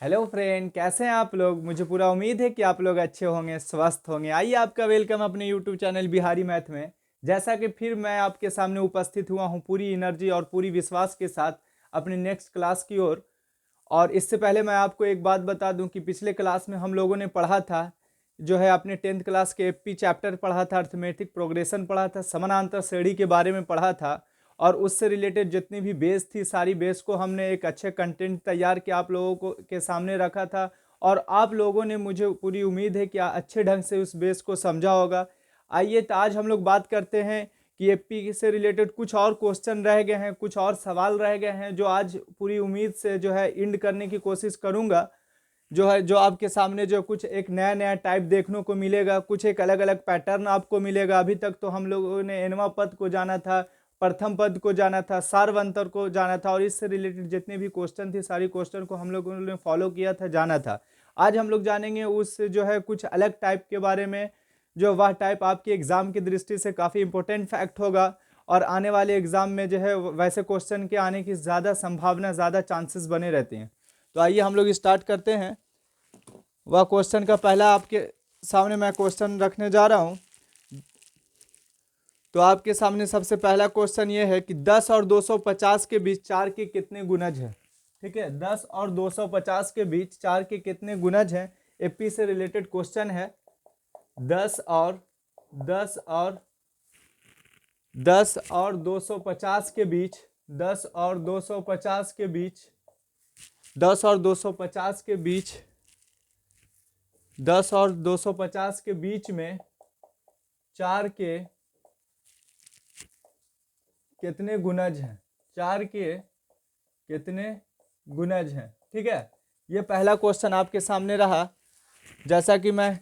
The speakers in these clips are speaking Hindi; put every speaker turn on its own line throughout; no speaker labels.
हेलो फ्रेंड, कैसे हैं आप लोग। मुझे पूरा उम्मीद है कि आप लोग अच्छे होंगे, स्वस्थ होंगे। आइए आपका वेलकम अपने यूट्यूब चैनल बिहारी मैथ में। जैसा कि फिर मैं आपके सामने उपस्थित हुआ हूं पूरी एनर्जी और पूरी विश्वास के साथ अपने नेक्स्ट क्लास की ओर। और इससे पहले मैं आपको एक बात बता दूं कि पिछले क्लास में हम लोगों ने पढ़ा था, जो है अपने 10th क्लास के एपी चैप्टर पढ़ा था, अर्थमेटिक प्रोग्रेशन पढ़ा था, समानांतर श्रेणी के बारे में पढ़ा था। और उससे रिलेटेड जितनी भी बेस थी, सारी बेस को हमने एक अच्छे कंटेंट तैयार के आप लोगों को के सामने रखा था। और आप लोगों ने, मुझे पूरी उम्मीद है कि अच्छे ढंग से उस बेस को समझा होगा। आइए तो आज हम लोग बात करते हैं कि एपी से रिलेटेड कुछ और क्वेश्चन रह गए हैं, कुछ और सवाल रह गए हैं, जो आज पूरी उम्मीद से जो है इंड करने की कोशिश करूंगा। जो है जो आपके सामने जो कुछ एक नया नया टाइप देखने को मिलेगा, कुछ एक अलग अलग पैटर्न आपको मिलेगा। अभी तक तो हम लोगों ने एनवा पद को जाना था, प्रथम पद को जाना था, सार्वंतर को जाना था, और इससे रिलेटेड जितने भी क्वेश्चन थे सारी क्वेश्चन को हम लोगों ने फॉलो किया था, जाना था। आज हम लोग जानेंगे उस जो है कुछ अलग टाइप के बारे में, जो वह टाइप आपके एग्जाम की दृष्टि से काफ़ी इंपॉर्टेंट फैक्ट होगा। और आने वाले एग्जाम में जो है वैसे क्वेश्चन के आने की ज़्यादा संभावना, ज़्यादा चांसेस बने रहते हैं। तो आइए हम लोग स्टार्ट करते हैं। वह क्वेश्चन का पहला आपके सामने मैं क्वेश्चन रखने जा रहा हूं। तो आपके सामने सबसे पहला क्वेश्चन ये है कि 10 और 250 के बीच 4 के कितने गुणज हैं। ठीक है, 10 और 250 के बीच 4 के कितने गुणज हैं। एपी से रिलेटेड क्वेश्चन है। 10 और 10 और 10 और 250 के बीच, 10 और 250 के बीच, 10 और 250 के बीच, 10 और 250 के बीच में 4 के कितने गुणज हैं। 4 के कितने गुणज हैं। ठीक है, ये पहला क्वेश्चन आपके सामने रहा। जैसा कि मैं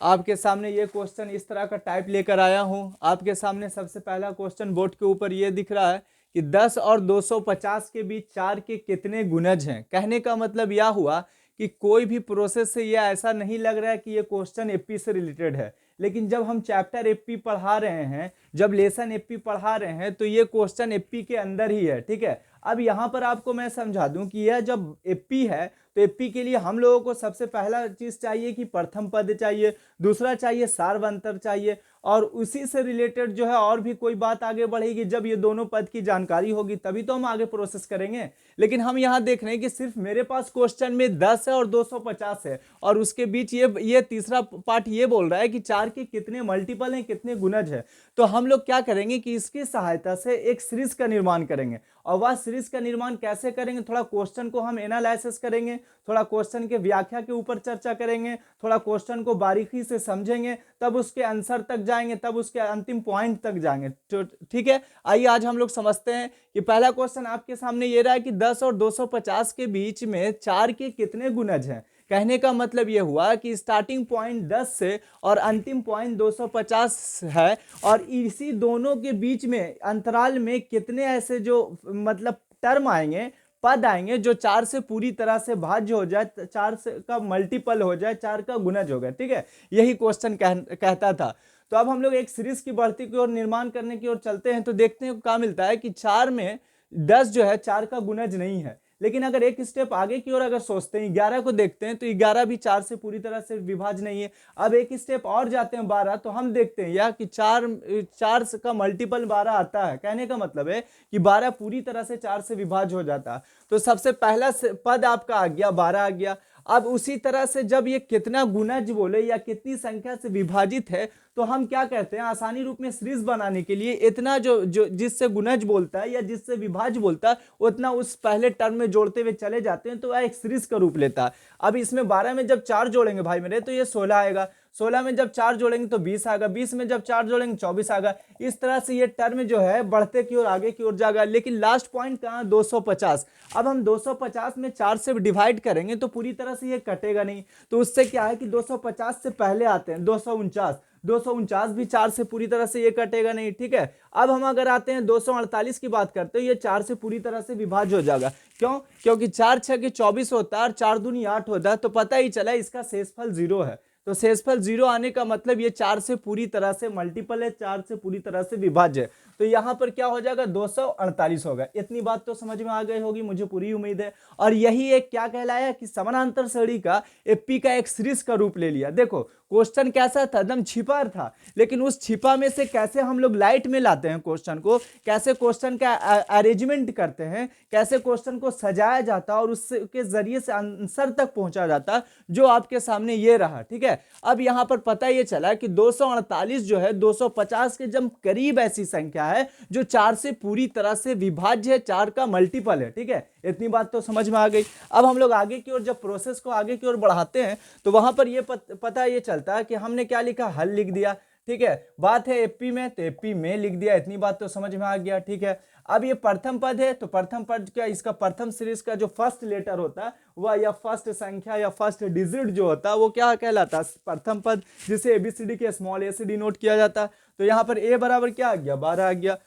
आपके सामने ये क्वेश्चन इस तरह का टाइप लेकर आया हूं। आपके सामने सबसे पहला क्वेश्चन बोर्ड के ऊपर ये दिख रहा है कि 10 और 250 के बीच 4 के कितने गुणज हैं। कहने का मतलब यह हुआ कि कोई भी प्रोसेस से यह ऐसा नहीं लग रहा है कि ये क्वेश्चन एपी से रिलेटेड है, लेकिन जब हम चैप्टर एपी पढ़ा रहे हैं, जब लेसन एपी पढ़ा रहे हैं, तो ये क्वेश्चन एपी के अंदर ही है। ठीक है, अब यहाँ पर आपको मैं समझा दूं कि यह जब एपी है तो एपी के लिए हम लोगों को सबसे पहला चीज चाहिए कि प्रथम पद चाहिए, दूसरा चाहिए सार्वंतर चाहिए, और उसी से रिलेटेड जो है और भी कोई बात आगे बढ़ेगी। जब ये दोनों पद की जानकारी होगी तभी तो हम आगे प्रोसेस करेंगे। लेकिन हम यहाँ देख रहे हैं कि सिर्फ मेरे पास क्वेश्चन में 10 है और 250 है, और उसके बीच ये तीसरा पार्ट ये बोल रहा है कि 4 के कितने मल्टीपल हैं, कितने गुणज है। तो हम लोग क्या करेंगे कि इसकी सहायता से एक सीरीज का निर्माण करेंगे। और वह सीरीज का निर्माण कैसे करेंगे, थोड़ा क्वेश्चन को हम एनालिसिस करेंगे, थोड़ा क्वेश्चन के व्याख्या के ऊपर चर्चा करेंगे, थोड़ा क्वेश्चन को बारीकी से समझेंगे, तब उसके आंसर तक जाएंगे, तब उसके अंतिम पॉइंट तक जाएंगे। तो ठीक है, आइए आज हम लोग समझते हैं कि पहला क्वेश्चन आपके सामने ये रहा है कि 10 और 250 के बीच में 4 के कितने गुणज हैं। कहने का मतलब यह हुआ कि स्टार्टिंग पॉइंट 10 से और अंतिम पॉइंट 250 है, और इसी दोनों के बीच में अंतराल में कितने ऐसे जो मतलब टर्म आएंगे, पद आएंगे, जो 4 से पूरी तरह से भाज्य हो जाए, 4 से का मल्टीपल हो जाए, 4 का गुणज हो गया। ठीक है, यही क्वेश्चन कहता था। तो अब हम लोग एक सीरीज की बढ़ती की ओर, निर्माण करने की ओर चलते हैं। तो देखते हैं क्या मिलता है कि 4 में 10 जो है 4 का गुणज नहीं है। लेकिन अगर एक स्टेप आगे की ओर अगर सोचते हैं, 11 को देखते हैं, तो 11 भी 4 से पूरी तरह से विभाज्य नहीं है। अब एक स्टेप और जाते हैं 12, तो हम देखते हैं यह कि 4 का मल्टीपल 12 आता है। कहने का मतलब है कि 12 पूरी तरह से 4 से विभाज्य हो जाता है। तो सबसे पहला पद आपका आ गया, 12 आ गया। अब उसी तरह से जब ये कितना गुणज बोले या कितनी संख्या से विभाजित है, तो हम क्या कहते हैं, आसानी रूप में सीरीज बनाने के लिए इतना जो जो जिससे गुणज बोलता है या जिससे विभाज्य बोलता है, उतना उस पहले टर्म में जोड़ते हुए चले जाते हैं, तो वह एक सीरीज का रूप लेता है। अब इसमें 12 में जब 4 जोड़ेंगे भाई मेरे, तो ये 16 आएगा। 16 में जब 4 जोड़ेंगे तो 20 आएगा। 20 में जब 4 जोड़ेंगे 24 आएगा। इस तरह से ये टर्म जो है बढ़ते की ओर, आगे की ओर जाएगा। लेकिन लास्ट पॉइंट कहाँ, 250। अब हम 250 में 4 से डिवाइड करेंगे तो पूरी तरह से ये कटेगा नहीं। तो उससे क्या है कि 250 से पहले आते हैं 249। 249 भी 4 से पूरी तरह से ये कटेगा नहीं। ठीक है, अब हम अगर आते हैं 248 की बात करते हैं, ये 4 से पूरी तरह से विभाज्य हो जाएगा। क्यों? क्योंकि 4 6 के 24 होता है और 4 दूनी 8 होता है, तो पता ही चला इसका शेषफल 0 है। तो शेषफल 0 आने का मतलब ये 4 से पूरी तरह से मल्टीपल है, 4 से पूरी तरह से विभाज्य है। तो यहाँ पर क्या हो जाएगा, 248 होगा। इतनी बात तो समझ में आ गई होगी, मुझे पूरी उम्मीद है। और यही एक क्या कहलाया कि समानांतर श्रेणी का एपी का एक सीरीज का रूप ले लिया। देखो क्वेश्चन कैसा था, एकदम छिपा था, लेकिन उस छिपा में से कैसे हम लोग लाइट में लाते हैं क्वेश्चन को, कैसे क्वेश्चन का अरेंजमेंट करते हैं, कैसे क्वेश्चन को सजाया जाता है और उसके जरिए से आंसर तक पहुंचा जाता, जो आपके सामने ये रहा। ठीक है, अब यहां पर पता ये चला कि 248 जो है 250 के जब करीब ऐसी संख्या है जो 4 से पूरी तरह से विभाज्य है, 4 का मल्टीपल है। ठीक है, इतनी बात तो समझ में आ गई। अब हम लोग आगे की ओर जब प्रोसेस को आगे की ओर बढ़ाते हैं तो वहां पर ये पता ये चलता है कि हमने क्या लिखा, हल लिख दिया। ठीक है, बात है एपी में तो एपी में लिख दिया, इतनी बात तो समझ में आ गया। ठीक है, अब ये प्रथम पद है तो प्रथम पद क्या, इसका प्रथम सीरीज का जो फर्स्ट लेटर होता है वह या फर्स्ट संख्या या फर्स्ट डिजिट जो होता है वो क्या कहलाता है, प्रथम पद, जिसे एबीसीडी के स्मॉल ए से डिनोट किया जाता है। तो यहाँ पर ए बराबर क्या आ गया, 12 आ गया।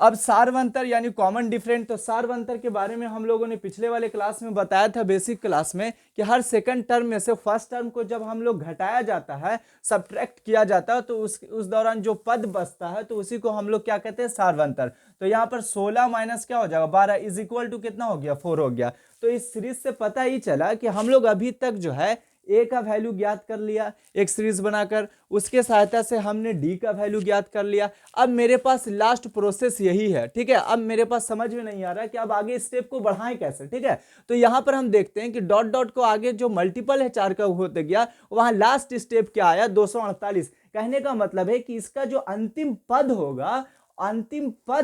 अब सार्वंतर यानी कॉमन डिफरेंट, तो सार्वंतर के बारे में हम लोगों ने पिछले वाले क्लास में बताया था, बेसिक क्लास में, कि हर सेकंड टर्म में से फर्स्ट टर्म को जब हम लोग घटाया जाता है, सब्ट्रैक्ट किया जाता है, तो उस दौरान जो पद बचता है तो उसी को हम लोग क्या कहते हैं, सार्वंतर। तो यहाँ पर 16 माइनस क्या हो जाएगा, 12 इज इक्वल टू कितना हो गया, 4 हो गया। तो इस सीरीज से पता ही चला कि हम लोग अभी तक जो है ए का वैल्यू ज्ञात कर लिया एक सीरीज बनाकर, उसके सहायता से हमने डी का वैल्यू ज्ञात कर लिया। अब मेरे पास लास्ट प्रोसेस यही है। ठीक है, अब मेरे पास समझ में नहीं आ रहा है कि अब आगे स्टेप को बढ़ाएं कैसे। ठीक है, तो यहां पर हम देखते हैं कि डॉट डॉट को आगे जो मल्टीपल है 4 का होते गया, वहां लास्ट स्टेप क्या आया, 248। कहने का मतलब है कि इसका जो अंतिम पद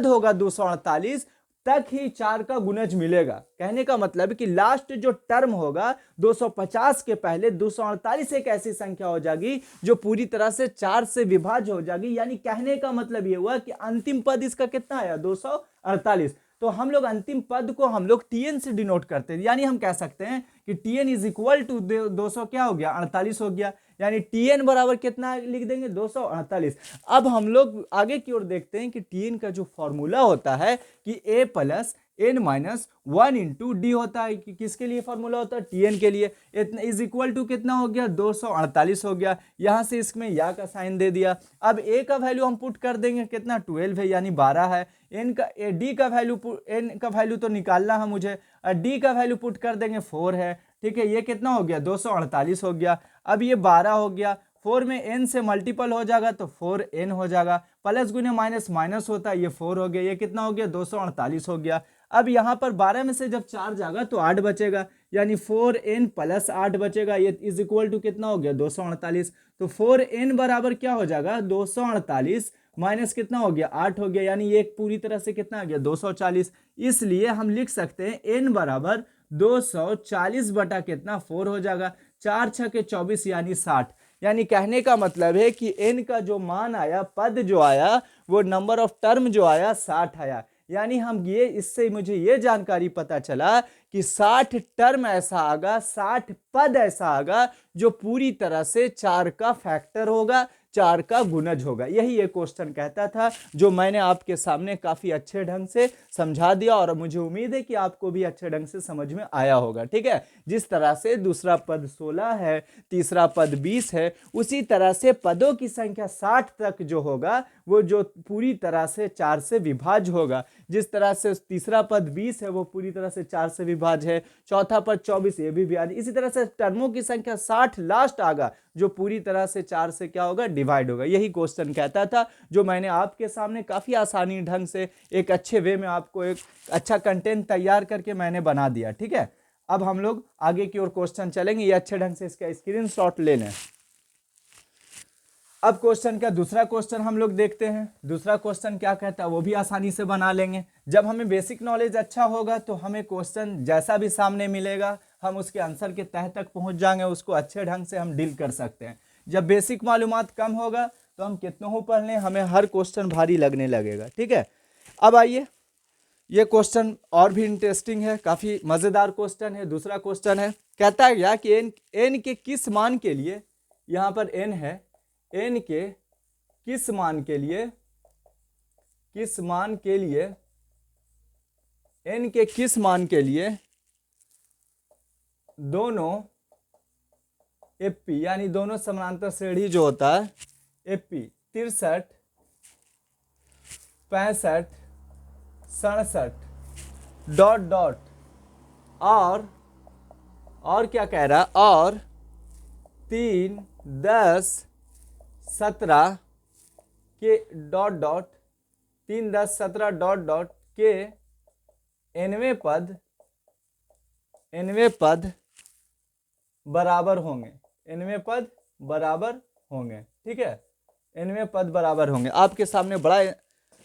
होगा 248 तक ही 4 का गुणज मिलेगा। कहने का मतलब कि लास्ट जो टर्म होगा 250 के पहले 248 एक ऐसी संख्या हो जाएगी जो पूरी तरह से 4 से विभाज्य हो जाएगी। यानी कहने का मतलब ये हुआ कि अंतिम पद इसका कितना आया, 248। तो हम लोग अंतिम पद को हम लोग टीएन से डिनोट करते हैं, यानी हम कह सकते हैं कि टीएन इज इक्वल टू 200 क्या हो गया, 48 हो गया। यानी टीएन बराबर कितना लिख देंगे, 248। अब हम लोग आगे की ओर देखते हैं कि टीएन का जो फॉर्मूला होता है कि A plus N minus 1 into D होता है। कि किसके लिए फॉर्मूला होता है, टीएन के लिए। इतना इज इक्वल टू कितना हो गया, 248 हो गया। यहां से इसमें या का साइन दे दिया। अब ए का वैल्यू हम पुट कर देंगे, कितना 12 है यानी 12 है। एन का डी का वैल्यू तो निकालना है मुझे, डी का वैल्यू पुट कर देंगे 4 है। ठीक है, ये कितना हो गया, 248 हो गया। अब ये 12 हो गया, 4 में n से मल्टीपल हो जाएगा तो 4n हो जाएगा, प्लस गुने माइनस माइनस होता है, ये 4 हो गया। ये कितना हो गया, 248 हो गया। अब यहाँ पर 12 में से जब 4 जाएगा तो 8 बचेगा, यानी 4n प्लस 8 बचेगा। ये इज इक्वल टू कितना हो गया, 248। तो 4n बराबर क्या हो जाएगा, 248 माइनस कितना हो गया, 8 हो गया। यानी ये पूरी तरह से कितना आ गया, 240। इसलिए हम लिख सकते हैं n बराबर 240 बटा कितना, 4 हो जाएगा। 4 6 के 24 यानी 60। यानी कहने का मतलब है कि n का जो मान आया, पद जो आया, वो नंबर ऑफ टर्म जो आया 60 आया। यानी हम ये, इससे मुझे ये जानकारी पता चला कि 60 टर्म ऐसा आगा, 60 पद ऐसा आगा जो पूरी तरह से 4 का फैक्टर होगा, 4 का गुणज होगा। यही ये क्वेश्चन कहता था, जो मैंने आपके सामने काफी अच्छे ढंग से समझा दिया और मुझे उम्मीद है कि आपको भी अच्छे ढंग से समझ में आया होगा। ठीक है, जिस तरह से दूसरा पद 16 है, तीसरा पद 20 है, उसी तरह से पदों की संख्या 60 तक जो होगा वो जो पूरी तरह से 4 से विभाज्य होगा। जिस तरह से तीसरा पद 20 है वो पूरी तरह से 4 से विभाज्य है, चौथा पद 24 ये भी विभाज्य। इसी तरह से टर्मों की संख्या 60 लास्ट आगा जो पूरी तरह से 4 से क्या होगा, डिवाइड होगा। यही क्वेश्चन कहता था, जो मैंने आपके सामने काफी आसानी ढंग से एक अच्छे वे में आपको एक अच्छा कंटेंट तैयार करके मैंने बना दिया। ठीक है, अब हम लोग आगे की ओर क्वेश्चन चलेंगे, ये अच्छे ढंग से इसका स्क्रीनशॉट ले लें। अब क्वेश्चन का दूसरा क्वेश्चन हम लोग देखते हैं। दूसरा क्वेश्चन क्या कहता है वो भी आसानी से बना लेंगे। जब हमें बेसिक नॉलेज अच्छा होगा तो हमें क्वेश्चन जैसा भी सामने मिलेगा हम उसके आंसर के तह तक पहुंच जाएंगे, उसको अच्छे ढंग से हम डील कर सकते हैं। जब बेसिक मालूमात कम होगा तो हम कितनों हो पढ़ लें, हमें हर क्वेश्चन भारी लगने लगेगा। ठीक है, अब आइए, ये क्वेश्चन और भी इंटरेस्टिंग है, काफी मजेदार क्वेश्चन है। दूसरा क्वेश्चन है, कहता है क्या कि एन के किस मान के लिए, यहाँ पर एन है, एन के किस मान के लिए, एन के किस मान के लिए दोनों एपी यानी दोनों समानांतर श्रेणी जो होता है एपी 63, 65, 67 डॉट डॉट और क्या कह रहा है, और 3, 10, 17 के डॉट डॉट 3, 10, 17 डॉट डॉट के nवें पद बराबर होंगे, nवें पद बराबर होंगे। ठीक है, nवें पद बराबर होंगे। आपके सामने बड़ा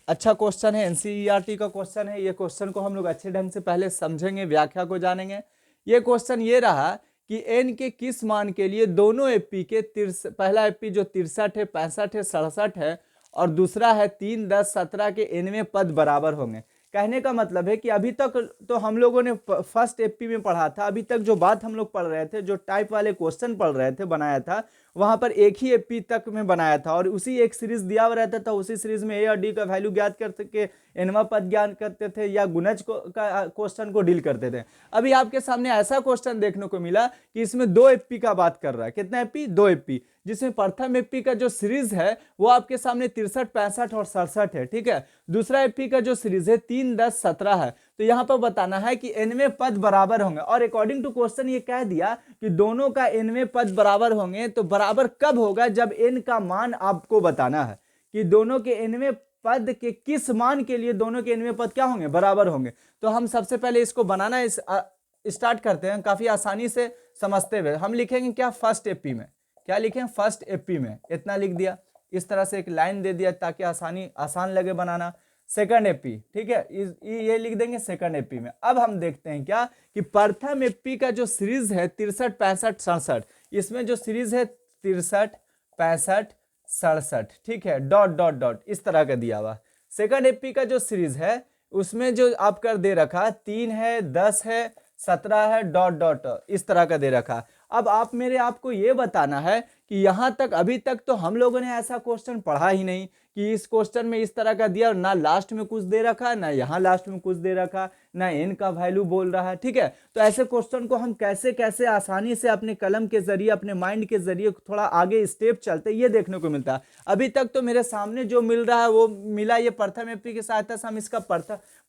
अच्छा क्वेश्चन है, एनसीईआरटी का क्वेश्चन है। ये क्वेश्चन को हम लोग अच्छे ढंग से पहले समझेंगे, व्याख्या को जानेंगे। ये क्वेश्चन ये रहा कि n के किस मान के लिए दोनों एपी के पहला एपी जो 63 है, 65 है, 67 है और दूसरा है 3, 10, 17 के nवें पद बराबर होंगे। कहने का मतलब है कि अभी तक तो हम लोगों ने फर्स्ट एपी में पढ़ा था, अभी तक जो बात हम लोग पढ़ रहे थे, जो टाइप वाले क्वेश्चन पढ़ रहे थे, बनाया था, वहां पर एक ही एपी तक में बनाया था और उसी एक सीरीज दिया हुआ रहता था। उसी सीरीज में ए और डी का वैल्यू ज्ञात कर सके, एनवा पद ज्ञान करते थे या गुणज का क्वेश्चन को डील करते थे। अभी आपके सामने ऐसा क्वेश्चन देखने को मिला कि इसमें 2 एपी का बात कर रहा है। कितना एपी? 2 एपी, जिसमें प्रथम एपी का जो सीरीज है वो आपके सामने 63, 65 और 67 है। ठीक है, दूसरा एपी का जो सीरीज है 3, 10, 17 है। तो यहां पर बताना है कि nवें पद बराबर होंगे और अकॉर्डिंग टू क्वेश्चन ये कह दिया कि दोनों का nवें पद बराबर होंगे। तो बराबर कब होगा? जब n का मान आपको बताना है कि दोनों के nवें पद के किस मान के लिए दोनों के nवें पद क्या होंगे? बराबर होंगे। तो हम सबसे पहले इसको बनाना स्टार्ट करते हैं, काफी आसानी से समझते हुए। हम लिखेंगे क्या? फर्स्ट एपी में। क्या लिखें? फर्स्ट एपी में। इतना लिख दिया, इस तरह से एक लाइन दे दिया ताकि आसान लगे बनाना। सेकंड एपी, ठीक है, ये लिख देंगे सेकंड एपी में। अब हम देखते हैं क्या कि प्रथम एपी का जो सीरीज है 63, 65, 67, इसमें जो सीरीज है 63, 65, 67, ठीक है, डॉट डॉट डॉट इस तरह का दिया हुआ। सेकंड एपी का जो सीरीज है उसमें जो आपका दे रखा 3 है, 10 है, 17 है, डॉट डॉट इस तरह का दे रखा। अब आपको ये बताना है कि यहां तक अभी तक तो हम लोगों ने ऐसा क्वेश्चन पढ़ा ही नहीं कि इस क्वेश्चन में इस तरह का दिया, ना लास्ट में कुछ दे रखा, ना यहाँ लास्ट में कुछ दे रखा, ना n का वैल्यू बोल रहा है। ठीक है, तो ऐसे क्वेश्चन को हम कैसे कैसे आसानी से अपने कलम के जरिए, अपने माइंड के जरिए थोड़ा आगे स्टेप चलते ये देखने को मिलता है। अभी तक तो मेरे सामने जो मिल रहा है वो मिला ये प्रथम एपी की सहायता से हम इसका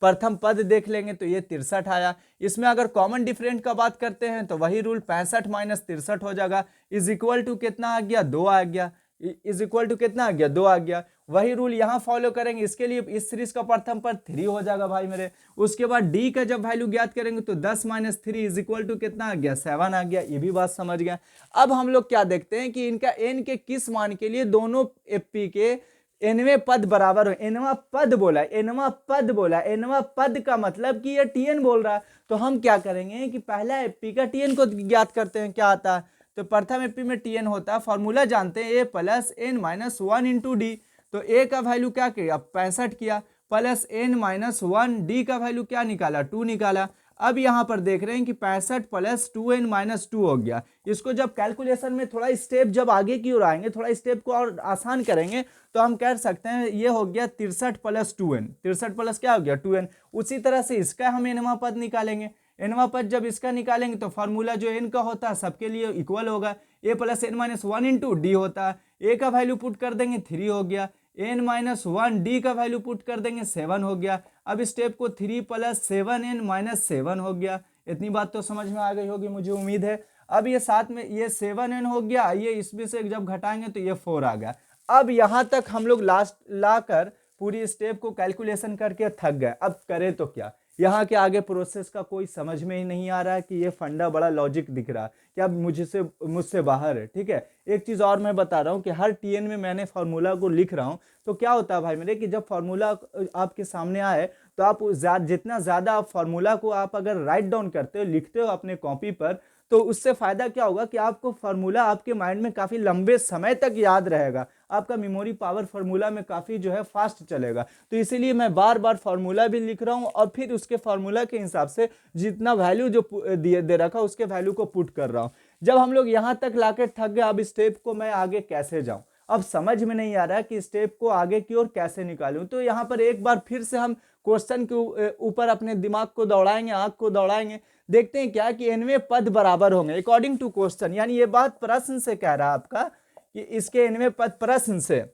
प्रथम पद देख लेंगे तो ये 63 आया। इसमें अगर कॉमन डिफरेंट का बात करते हैं तो वही रूल 65 माइनस 63 हो जाएगा, इज इक्वल टू कितना आ गया? 2 आ गया। इज इक्वल टू कितना आ गया? 2 आ गया। वही रूल यहां फॉलो करेंगे, इसके लिए इस सीरीज का प्रथम पद 3 हो जाएगा भाई मेरे। उसके बाद डी का जब वैल्यू ज्ञात करेंगे तो 10 माइनस 3 इज इक्वल टू कितना आ गया? 7 आ गया। ये भी बात समझ गया। अब हम लोग क्या देखते हैं कि इनका n के किस मान के लिए दोनों एपी के nवें पद बराबर हो। nवां पद बोला, nवां पद बोला, nवां पद का मतलब कि ये tn बोल रहा है। तो हम क्या करेंगे कि पहला एपी का tn को ज्ञात करते हैं। क्या आता है? तो प्रथम एपी में tn होता है, फॉर्मूला जानते हैं, a plus n minus 1 into D. तो a का वैल्यू क्या किया? 65 किया, प्लस n माइनस 1, डी का वैल्यू क्या निकाला? 2 निकाला। अब यहां पर देख रहे हैं कि 65 प्लस 2n माइनस 2 हो गया। इसको जब कैलकुलेशन में थोड़ा स्टेप जब आगे की ओर आएंगे, थोड़ा स्टेप को और आसान करेंगे तो हम कह सकते हैं ये हो गया 63 प्लस 2n। 63 प्लस क्या हो गया? 2n। उसी तरह से इसका हम nवां पद निकालेंगे। nवां पद जब इसका निकालेंगे तो फॉर्मूला जो n का होता है सबके लिए इक्वल होगा, a plus n minus 1 into D होता है। a का वैल्यू पुट कर देंगे 3 हो गया, n माइनस 1 डी का वैल्यू पुट कर देंगे 7 हो गया। अब स्टेप को 3 प्लस 7n माइनस 7 हो गया। इतनी बात तो समझ में आ गई होगी मुझे उम्मीद है। अब ये साथ में ये 7n हो गया, ये इसमें से जब घटाएंगे तो ये 4 आ गया। अब यहां तक हम लोग लास्ट लाकर पूरी स्टेप को कैलकुलेशन करके थक गए। अब करें तो क्या? यहाँ के आगे प्रोसेस का कोई समझ में ही नहीं आ रहा है कि ये फंडा बड़ा लॉजिक दिख रहा है कि अब मुझसे बाहर है। ठीक है, एक चीज़ और मैं बता रहा हूँ कि हर टीएन में मैंने फार्मूला को लिख रहा हूँ। तो क्या होता है भाई मेरे कि जब फार्मूला आपके सामने आए तो आप जितना ज़्यादा आप फार्मूला को आप अगर राइट डाउन करते हो, लिखते हो अपने कॉपी पर, तो उससे फायदा क्या होगा कि आपको फार्मूला आपके माइंड में काफ़ी लंबे समय तक याद रहेगा। आपका मेमोरी पावर फार्मूला में काफ़ी जो है फास्ट चलेगा। तो इसीलिए मैं बार बार फार्मूला भी लिख रहा हूँ और फिर उसके फार्मूला के हिसाब से जितना वैल्यू जो दे रखा उसके वैल्यू को पुट कर रहा हूँ। जब हम लोग यहाँ तक लाके थक गए, अब स्टेप को मैं आगे कैसे जाऊँ? अब समझ में नहीं आ रहा कि स्टेप को आगे की ओर कैसे निकालूं। तो यहाँ पर एक बार फिर से हम क्वेश्चन के ऊपर अपने दिमाग को दौड़ाएंगे, आंख को दौड़ाएंगे, देखते हैं क्या कि nवें पद बराबर होंगे अकॉर्डिंग टू क्वेश्चन। यानी ये बात प्रश्न से कह रहा है आपका कि इसके nवें पद प्रश्न से,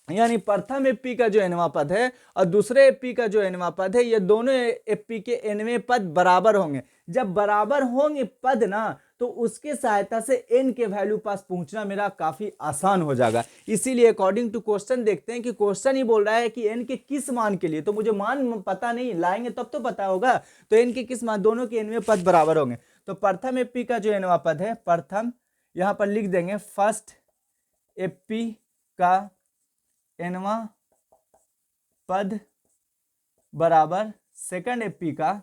यानी प्रथम एपी का जो nवां पद है और दूसरे एपी का जो nवां पद है, ये दोनों एपी के nवें पद बराबर होंगे। जब बराबर होंगे पद ना, तो उसके सहायता से n के वैल्यू पास पहुंचना मेरा काफी आसान हो जाएगा। इसीलिए अकॉर्डिंग टू क्वेश्चन देखते हैं कि क्वेश्चन ही बोल रहा है कि n के किस मान के लिए, तो मुझे मान पता नहीं, लाएंगे तब तो पता होगा। तो n के किस मान, दोनों के nवें पद बराबर होंगे। तो प्रथम एपी का जो nवां पद है, प्रथम यहां पर लिख देंगे फर्स्ट एपी का nवां पद बराबर सेकंड एपी का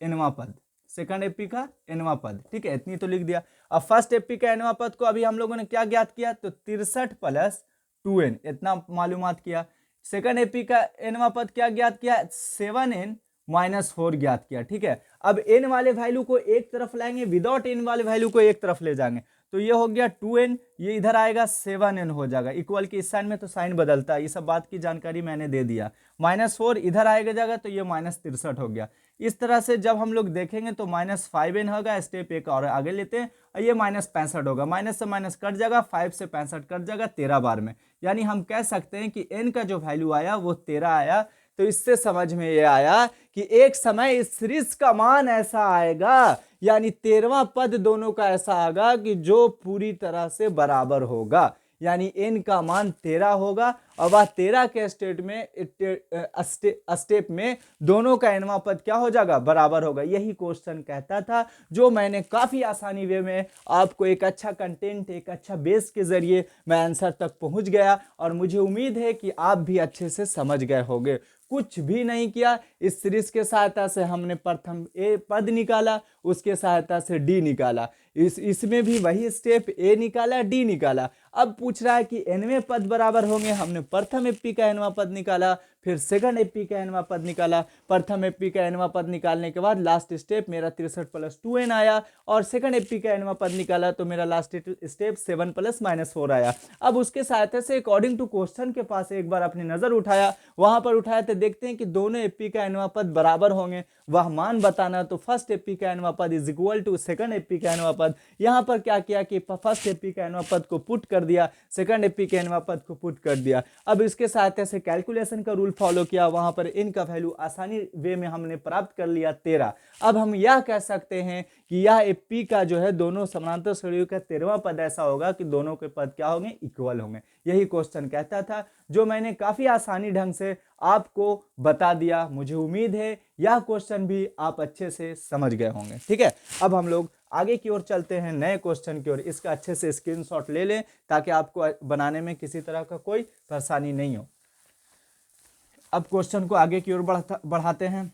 nवां पद, सेकंड एपी का nवां पद। ठीक है, इतनी तो लिख दिया। अब फर्स्ट एपी का nवां पद को अभी हम लोगों ने क्या ज्ञात किया, तो 63 + 2n, इतना मालूमात किया। सेकंड एपी का nवां पद क्या ज्ञात किया, 7n - 4 ज्ञात किया। ठीक है, अब n वाले वैल्यू को एक तरफ लाएंगे, विदाउट n वाले वैल्यू को एक तरफ ले जाएंगे, तो ये हो गया 2n, ये इधर आएगा 7n हो जाएगा। इक्वल के इस साइन में तो साइन बदलता है, ये सब बात की जानकारी मैंने दे दिया। -4 इधर आएगा जाएगा, तो ये -63 हो गया। इस तरह से जब हम लोग देखेंगे तो -5n होगा, स्टेप एक और आगे लेते हैं, और ये -65 होगा। माइनस से माइनस कट जाएगा, 5 से 65 कट जाएगा 13 बार में। यानी हम कह सकते हैं कि n का जो वैल्यू आया वो 13 आया। तो इससे समझ में ये आया कि एक समय इस सीरीज का मान ऐसा आएगा, यानी 13वां पद दोनों का ऐसा आएगा कि जो पूरी तरह से बराबर होगा, यानी n का मान 13 होगा, और वह 13 के स्टेप में दोनों का nवां पद क्या हो जाएगा, बराबर होगा। यही क्वेश्चन कहता था, जो मैंने काफी आसानी वे में आपको एक अच्छा कंटेंट, एक अच्छा बेस के जरिए मैं आंसर तक पहुंच गया, और मुझे उम्मीद है कि आप भी अच्छे से समझ गए होंगे। कुछ भी नहीं किया, इस सीरीज के सहायता से हमने प्रथम ए पद निकाला, उसके सहायता से डी निकाला, इसमें भी वही स्टेप, ए निकाला डी निकाला। अब पूछ रहा है कि nवें पद बराबर होंगे, हमने प्रथम एपी का nवां पद निकाला, फिर सेकंड एपी का nवां पद निकाला। प्रथम एपी का nवां पद निकालने के बाद लास्ट स्टेप मेरा 63 + 2n आया, और सेकंड एपी का nवां पद निकाला तो मेरा लास्ट स्टेप 7 + -4 आया। अब उसके सहायता से अकॉर्डिंग टू क्वेश्चन के पास एक बार अपनी नजर उठाया, वहां पर उठाया तो देखते हैं कि दोनों एपी का nवां पद बराबर होंगे, वह मान बताना। तो फर्स्ट एपी का nवां पद is equal to second AP का nवां पद। यहां पर क्या किया कि फर्स्ट एपी का nवां पद को पुट कर दिया, सेकंड एपी के nवां पद को पुट कर दिया। अब इसके सहायता से कैलकुलेशन का रूल फॉलो किया, वहां पर n का वैल्यू आसानी वे में हमने प्राप्त कर लिया 13। अब हम यह कह सकते हैं कि यह एपी का जो है दोनों समानांतर श्रेणियों का 13वां पद ऐसा होगा कि दोनों के पद क्या होंगे, इक्वल होंगे। यही क्वेश्चन कहता था, जो मैंने काफी आसानी ढंग से आपको बता दिया। मुझे उम्मीद है यह क्वेश्चन भी आप अच्छे से समझ गए होंगे। ठीक है, अब हम लोग आगे की ओर चलते हैं, नए क्वेश्चन की ओर। इसका अच्छे से स्क्रीनशॉट ले लें ताकि आपको बनाने में किसी तरह का कोई परेशानी नहीं हो। अब क्वेश्चन को आगे की ओर बढ़ाते हैं।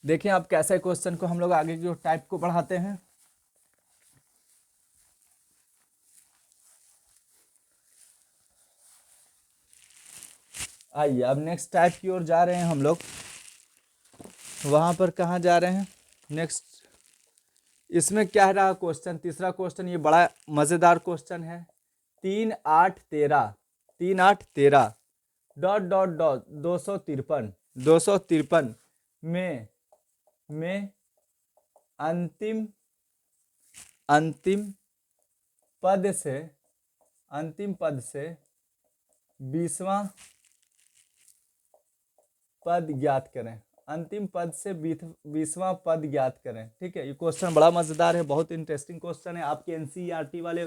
देखें आप कैसे क्वेश्चन को हम लोग आगे की ओर टाइप को बढ़ाते हैं। आइए अब नेक्स्ट टाइप की ओर जा रहे हैं हम लोग। वहां पर कहाँ जा रहे हैं, नेक्स्ट इसमें क्या रहा क्वेश्चन, तीसरा क्वेश्चन। ये बड़ा मजेदार क्वेश्चन है। 3 8 13 3 8 13 ... 253 में अंतिम पद से 20वां पद ज्ञात करें। अंतिम पद से 20वां पद ज्ञात करें। ठीक है, ये क्वेश्चन बड़ा मजेदार है, बहुत इंटरेस्टिंग क्वेश्चन है। आपके एनसीईआरटी वाले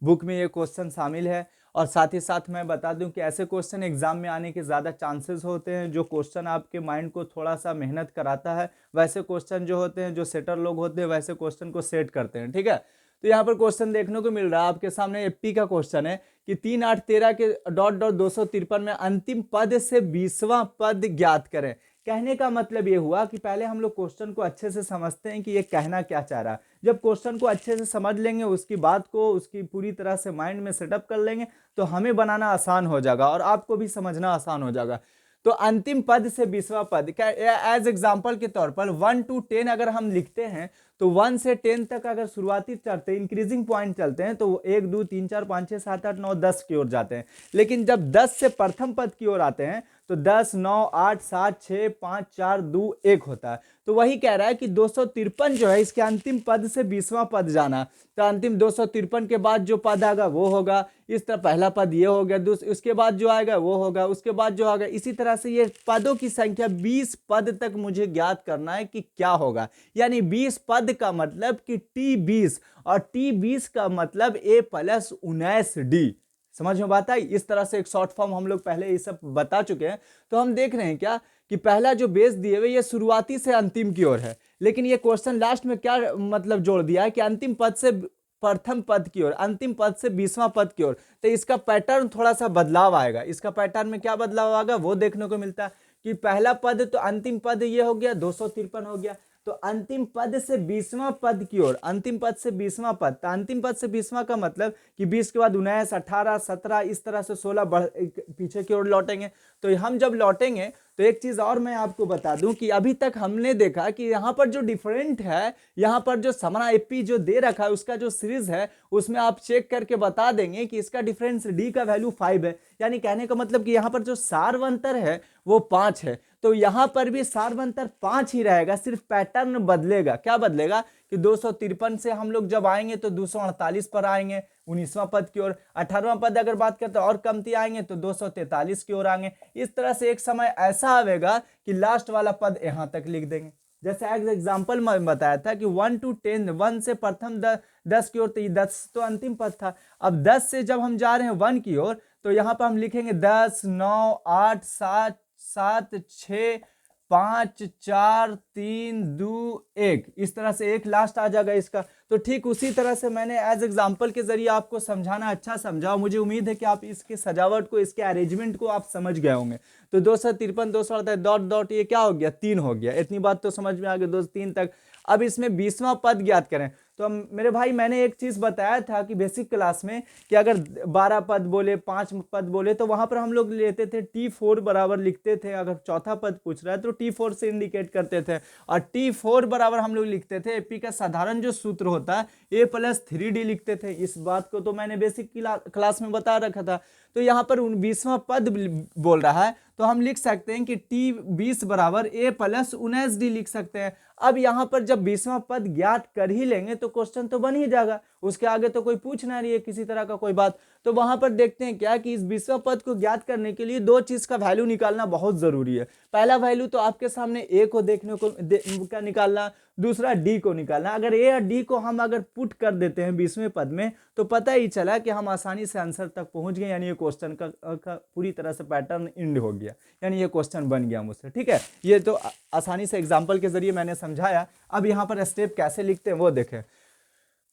बुक में ये क्वेश्चन शामिल है। और साथ ही साथ मैं बता दूं कि ऐसे क्वेश्चन एग्जाम में आने के ज़्यादा चांसेस होते हैं। जो क्वेश्चन आपके माइंड को थोड़ा सा मेहनत कराता है, वैसे क्वेश्चन जो होते हैं, जो सेटर लोग होते हैं, वैसे क्वेश्चन को सेट करते हैं। ठीक है, तो यहाँ पर क्वेश्चन देखने को मिल रहा है आपके सामने, एपी का क्वेश्चन है कि 3 8 13 के ... 253 में अंतिम पद से 20वां पद ज्ञात करें। कहने का मतलब ये हुआ कि पहले हम लोग क्वेश्चन को अच्छे से समझते हैं कि ये कहना क्या चाह रहा है। जब क्वेश्चन को अच्छे से समझ लेंगे, उसकी बात को उसकी पूरी तरह से माइंड में सेटअप कर लेंगे, तो हमें बनाना आसान हो जाएगा और आपको भी समझना आसान हो जाएगा। तो अंतिम पद से 20वां पद क्या, एज एग्जाम्पल के तौर पर 1 to 10 अगर हम लिखते हैं तो 1 से 10 तक अगर शुरुआती चलते हैं, इंक्रीजिंग पॉइंट चलते हैं, तो 1 2 3 4 5 6 7 8 9 10 की ओर जाते हैं। लेकिन जब 10 से प्रथम पद की ओर आते हैं तो 10 9 8 7 6 5 4 2 1 होता है। तो वही कह रहा है कि 253 जो है इसके अंतिम पद से 20वां पद जाना, तो अंतिम 253 के बाद जो पद आएगा वो होगा, इस तरह पहला पद ये हो गया, उसके बाद जो आएगा वो होगा, उसके बाद जो आएगा, इसी तरह से ये पदों की संख्या 20 पद तक मुझे ज्ञात करना है कि क्या होगा। यानी 20 पद का मतलब कि T20 और T20 का मतलब A + 19D। समझ में बात आई? इस तरह से एक शॉर्ट फॉर्म हम लोग पहले ये सब बता चुके हैं। तो हम देख रहे हैं क्या कि पहला जो बेस दिए हुए ये शुरुआती से अंतिम की ओर है, लेकिन ये क्वेश्चन लास्ट में क्या मतलब जोड़ दिया है कि अंतिम पद से प्रथम पद की ओर, अंतिम पद से 20वां पद की ओर। तो इसका पैटर्न थोड़ा सा बदलाव आएगा। इसका पैटर्न में क्या बदलाव आएगा वो देखने को मिलता है कि पहला पद तो अंतिम पद ये हो गया 253 हो गया, तो अंतिम पद से 20वां पद की ओर, अंतिम पद से 20वां पद, तो अंतिम पद से 20वां का मतलब कि 20 के बाद 19 18 17 इस तरह से 16 पीछे की ओर लौटेंगे। तो हम जब लौटेंगे तो एक चीज और मैं आपको बता दूं कि अभी तक हमने देखा कि यहाँ पर जो डिफरेंट है, यहाँ पर जो समरा एपी जो दे रखा है उसका जो सीरीज है उसमें आप चेक करके बता देंगे कि इसका डिफरेंस डी का वैल्यू 5 है। यानी कहने का मतलब कि यहाँ पर जो सारवंतर है वो 5 है, तो यहाँ पर भी सारवंतर 5 ही रहेगा, सिर्फ पैटर्न बदलेगा। क्या बदलेगा कि 253 से हम लोग जब आएंगे तो 248 पर आएंगे 19वां पद की ओर, 18वां पद अगर बात करते हैं और कमती आएंगे तो 243 की ओर आएंगे। इस तरह से एक समय ऐसा आएगा कि लास्ट वाला पद यहां तक लिख देंगे। जैसे एज एग्जाम्पल मैं बताया था कि 1 to 10, 1 से प्रथम 10 की ओर, तो ये 10 तो अंतिम पद था। अब 10 से जब हम जा रहे हैं 1 की ओर तो यहाँ पर हम लिखेंगे 10 9 8 7 7 6 5 4 3 2 1, इस तरह से एक लास्ट आ जाएगा इसका। तो ठीक उसी तरह से मैंने एज एग्जाम्पल के जरिए आपको समझाना अच्छा समझा। मुझे उम्मीद है कि आप इसके सजावट को, इसके अरेंजमेंट को आप समझ गए होंगे। तो 253 248 डॉट डॉट ये क्या हो गया 3 हो गया। इतनी बात तो समझ में आ गई 2 से 3 तक। अब इसमें 20वां पद ज्ञात करें। तो मेरे भाई मैंने एक चीज बताया था कि बेसिक क्लास में कि अगर 12 पद बोले 5 पद बोले तो वहां पर हम लोग लेते थे T4 बराबर लिखते थे। अगर चौथा पद पूछ रहा है तो T4 से इंडिकेट करते थे, और T4 बराबर हम लोग लिखते थे एपी का साधारण जो सूत्र होता है A + 3D लिखते थे। इस बात को तो मैंने बेसिक क्लास में बता रखा था। तो यहाँ पर 20वां पद बोल रहा है तो हम लिख सकते हैं कि T20 बराबर A + 19D लिख सकते हैं। अब यहाँ पर जब 20वां पद ज्ञात कर ही लेंगे तो क्वेश्चन तो बन ही जाएगा, उसके आगे तो कोई पूछना नहीं है किसी तरह का कोई बात। तो वहां पर देखते हैं क्या कि इस 20वां पद को ज्ञात करने के लिए दो चीज का वैल्यू निकालना बहुत जरूरी है। पहला वैल्यू तो आपके सामने ए को देखने को का निकालना, दूसरा डी को निकालना। अगर ए और डी को हम अगर पुट कर देते हैं 20वें पद में तो पता ही चला कि हम आसानी से आंसर तक पहुंच गए, यानी ये क्वेश्चन का पूरी तरह से पैटर्न इंड हो गया, यानी ये क्वेश्चन बन गया मुझसे। ठीक है, ये तो आसानी से एग्जाम्पल के जरिए मैंने समझाया। अब यहाँ पर स्टेप कैसे लिखते हैं वो देखें।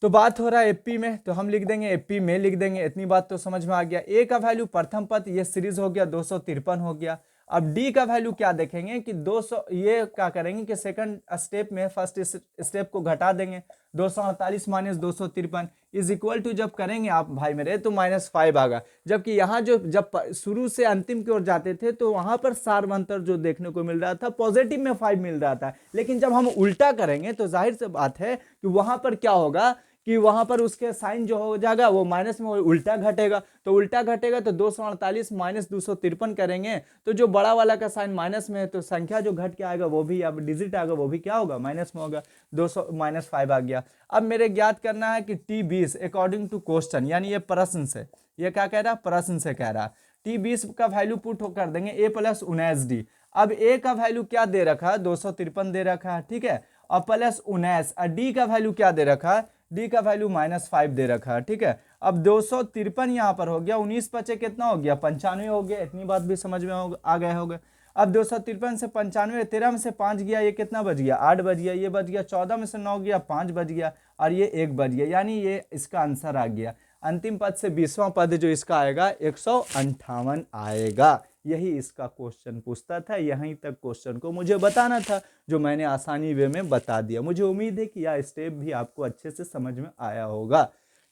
तो बात हो रहा है एपी में, तो हम लिख देंगे एपी में लिख देंगे। इतनी बात तो समझ में आ गया। ए का वैल्यू प्रथम पद ये सीरीज हो गया 253 हो गया। अब डी का वैल्यू क्या देखेंगे कि 200, ये क्या करेंगे कि सेकंड स्टेप में फर्स्ट स्टेप को घटा देंगे। 248 - 253 इज इक्वल टू जब करेंगे आप भाई मेरे तो -5 आएगा। जबकि यहाँ जो जब शुरू से अंतिम की ओर जाते थे तो वहां पर सारवंतर जो देखने को मिल रहा था पॉजिटिव में 5 मिल रहा था, लेकिन जब हम उल्टा करेंगे तो जाहिर सी बात है कि वहां पर क्या होगा कि वहां पर उसके साइन जो हो जाएगा वो माइनस में उल्टा घटेगा। तो उल्टा घटेगा तो 248 - 253 करेंगे तो जो बड़ा वाला का साइन माइनस में है तो संख्या जो घट के आएगा वो भी, अब डिजिट आएगा वो भी क्या होगा माइनस में होगा। 200 -5 आ गया। अब मेरे ज्ञात करना है कि T20 अकॉर्डिंग टू क्वेश्चन, यानी ये प्रश्न से, ये क्या कह रहा है प्रश्न से कह रहा है। T20 का वैल्यू पुट कर देंगे A + 19D। अब A का वैल्यू क्या दे रखा है 253 दे रखा है, ठीक है, और प्लस 19, और डी का वैल्यू क्या दे रखा है, डी का वैल्यू -5 दे रखा है। ठीक है, अब 253 यहाँ पर हो गया, 19 बचे कितना हो गया 95 हो गया। इतनी बात भी समझ में आ गए होगा। अब 253 से 95, 13 में से 5 गया, ये कितना बच गया 8 बच गया, ये बच गया 14 में से 9 गया 5 बच गया, और ये 1 बच गया, यानी ये इसका आंसर आ गया। अंतिम पद से 20वां पद जो इसका आएगा 158 आएगा। यही इसका क्वेश्चन पूछता था, यहीं तक क्वेश्चन को मुझे बताना था, जो मैंने आसानी वे में बता दिया। मुझे उम्मीद है कि यह स्टेप भी आपको अच्छे से समझ में आया होगा।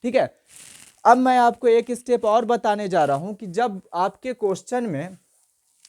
ठीक है, अब मैं आपको एक स्टेप और बताने जा रहा हूं कि जब आपके क्वेश्चन में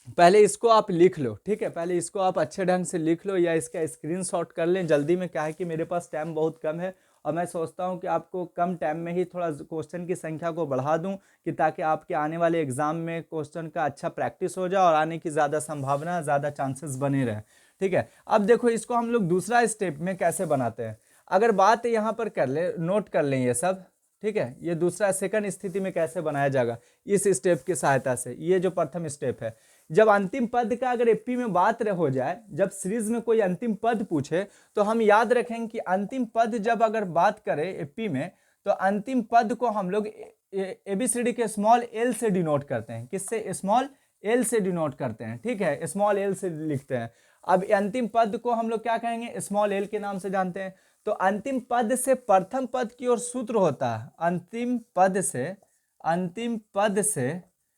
पहले इसको आप लिख लो, ठीक है, पहले इसको आप अच्छे ढंग से लिख लो या इसका स्क्रीनशॉट कर लें जल्दी में। क्या है कि मेरे पास टाइम बहुत कम है और मैं सोचता हूं कि आपको कम टाइम में ही थोड़ा क्वेश्चन की संख्या को बढ़ा दूं कि ताकि आपके आने वाले एग्जाम में क्वेश्चन का अच्छा प्रैक्टिस हो जाए और आने की ज़्यादा संभावना, ज़्यादा चांसेस बने रहें। ठीक है, अब देखो इसको हम लोग दूसरा स्टेप में कैसे बनाते हैं। अगर बात यहाँ पर कर ले, नोट कर लें ये सब, ठीक है, ये दूसरा सेकंड स्थिति में कैसे बनाया जाएगा इस स्टेप की सहायता से। ये जो प्रथम स्टेप है, जब अंतिम पद का अगर एपी में बात हो जाए, जब सीरीज में कोई अंतिम पद पूछे तो हम याद रखेंगे कि अंतिम पद जब अगर बात करें एपी में तो अंतिम पद को हम लोग एबीसीडी के स्मॉल एल से डिनोट करते हैं। किससे? स्मॉल एल से डिनोट करते हैं, ठीक है, स्मॉल एल से लिखते हैं। अब अंतिम पद को हम लोग क्या कहेंगे? स्मॉल एल के नाम से जानते हैं। तो अंतिम पद से प्रथम पद की ओर सूत्र होता है, अंतिम पद से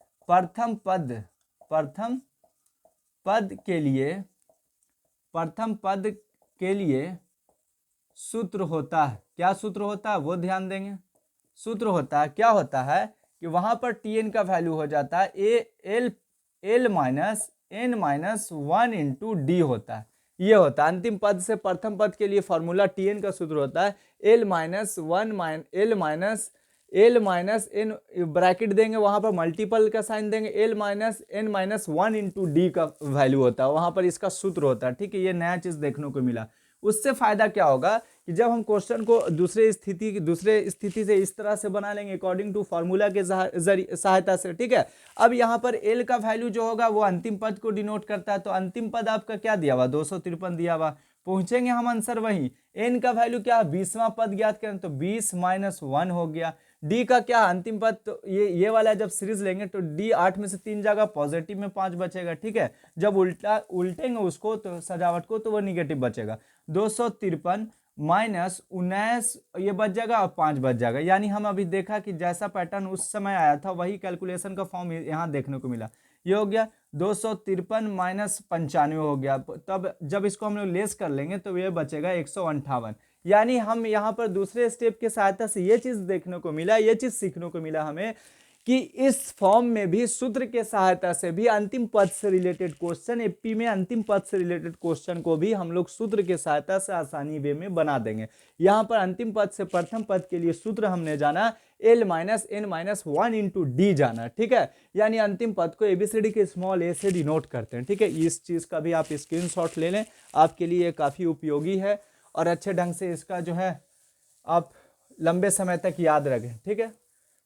प्रथम पद के लिए सूत्र होता है। क्या सूत्र होता है वो ध्यान देंगे। सूत्र होता है, क्या होता है कि वहां पर टीएन का वैल्यू हो जाता है L minus N minus 1 into D होता है। ये होता है अंतिम पद से प्रथम पद के लिए फॉर्मूला। टीएन का सूत्र होता है एल माइनस एन, ब्रैकेट देंगे, वहां पर मल्टीपल का साइन देंगे, L minus N minus 1 into D का वैल्यू होता है, वहां पर इसका सूत्र होता है। ठीक है, ये नया चीज देखने को मिला। उससे फायदा क्या होगा कि जब हम क्वेश्चन को दूसरे स्थिति से इस तरह से बना लेंगे अकॉर्डिंग टू फार्मूला के सहायता से। ठीक है, अब यहाँ पर एल का वैल्यू जो होगा वो अंतिम पद को डिनोट करता है। तो अंतिम पद आपका क्या दिया हुआ? 253 दिया हुआ। पहुंचेंगे हम आंसर वही। एन का वैल्यू क्या है? 20वां पद ज्ञात करें तो 20 माइनस 1 हो गया। डी का क्या अंतिम पद? तो ये वाला जब सीरीज लेंगे तो डी 8 में से 3 जगह पॉजिटिव में 5 बचेगा। ठीक है, जब उल्टेंगे उसको तो सजावट को तो वो निगेटिव बचेगा। 253 माइनस 19 ये बच जाएगा और 5 बच जाएगा। यानी हम अभी देखा कि जैसा पैटर्न उस समय आया था वही कैलकुलेशन का फॉर्म यहाँ देखने को मिला। ये हो गया 253 माइनस 95 हो गया। तब जब इसको हम लोग लेस कर लेंगे तो ये बचेगा 158। यानी हम यहाँ पर दूसरे स्टेप के सहायता से ये चीज देखने को मिला, ये चीज सीखने को मिला हमें कि इस फॉर्म में भी सूत्र के सहायता से भी अंतिम पद से रिलेटेड क्वेश्चन, एपी में अंतिम पद से रिलेटेड क्वेश्चन को भी हम लोग सूत्र के सहायता से आसानी वे में बना देंगे। यहाँ पर अंतिम पद से प्रथम पद के लिए सूत्र हमने जाना L minus N minus 1 into D जाना। ठीक है, यानी अंतिम पद को एबीसीडी के स्मॉल ए से डिनोट करते हैं। ठीक है, इस चीज का भी आप स्क्रीनशॉट ले लें, आपके लिए काफी उपयोगी है और अच्छे ढंग से इसका जो है आप लंबे समय तक याद रखें। ठीक है,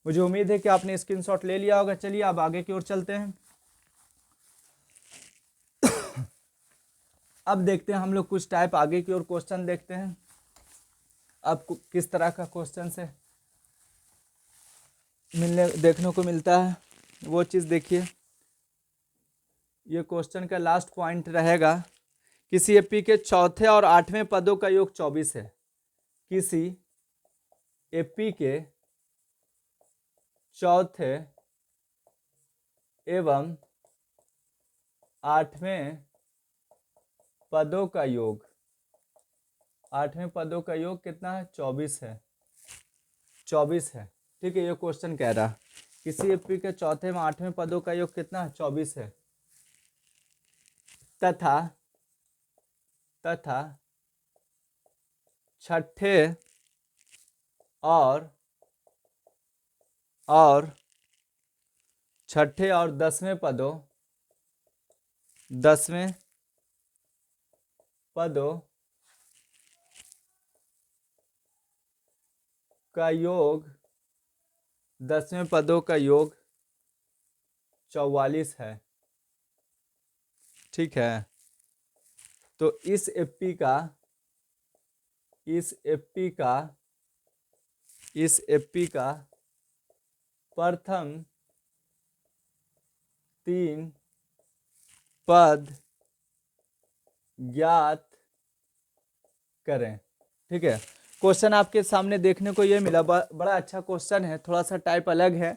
मुझे उम्मीद है कि आपने स्क्रीनशॉट ले लिया होगा। चलिए अब आगे की ओर चलते हैं। अब देखते हैं हम लोग कुछ टाइप आगे की ओर क्वेश्चन देखते हैं। अब किस तरह का क्वेश्चन से देखने को मिलता है वो चीज़ देखिए। ये क्वेश्चन का लास्ट पॉइंट रहेगा, किसी एपी के चौथे और 8वें पदों का योग 24 है। किसी एपी के चौथे एवं 8वें पदों का योग, 8वें पदों का योग कितना है? 24 है। 24 है। ठीक है, ये क्वेश्चन कह रहा किसी एपी के चौथे एवं 8वें पदों का योग कितना है? 24 है। तथा छठे और 10वें पदों का योग 10वें पदों का योग 44 है। ठीक है, तो इस एपी का प्रथम 3 पद ज्ञात करें। ठीक है, क्वेश्चन आपके सामने देखने को ये मिला, बड़ा अच्छा क्वेश्चन है। थोड़ा सा टाइप अलग है,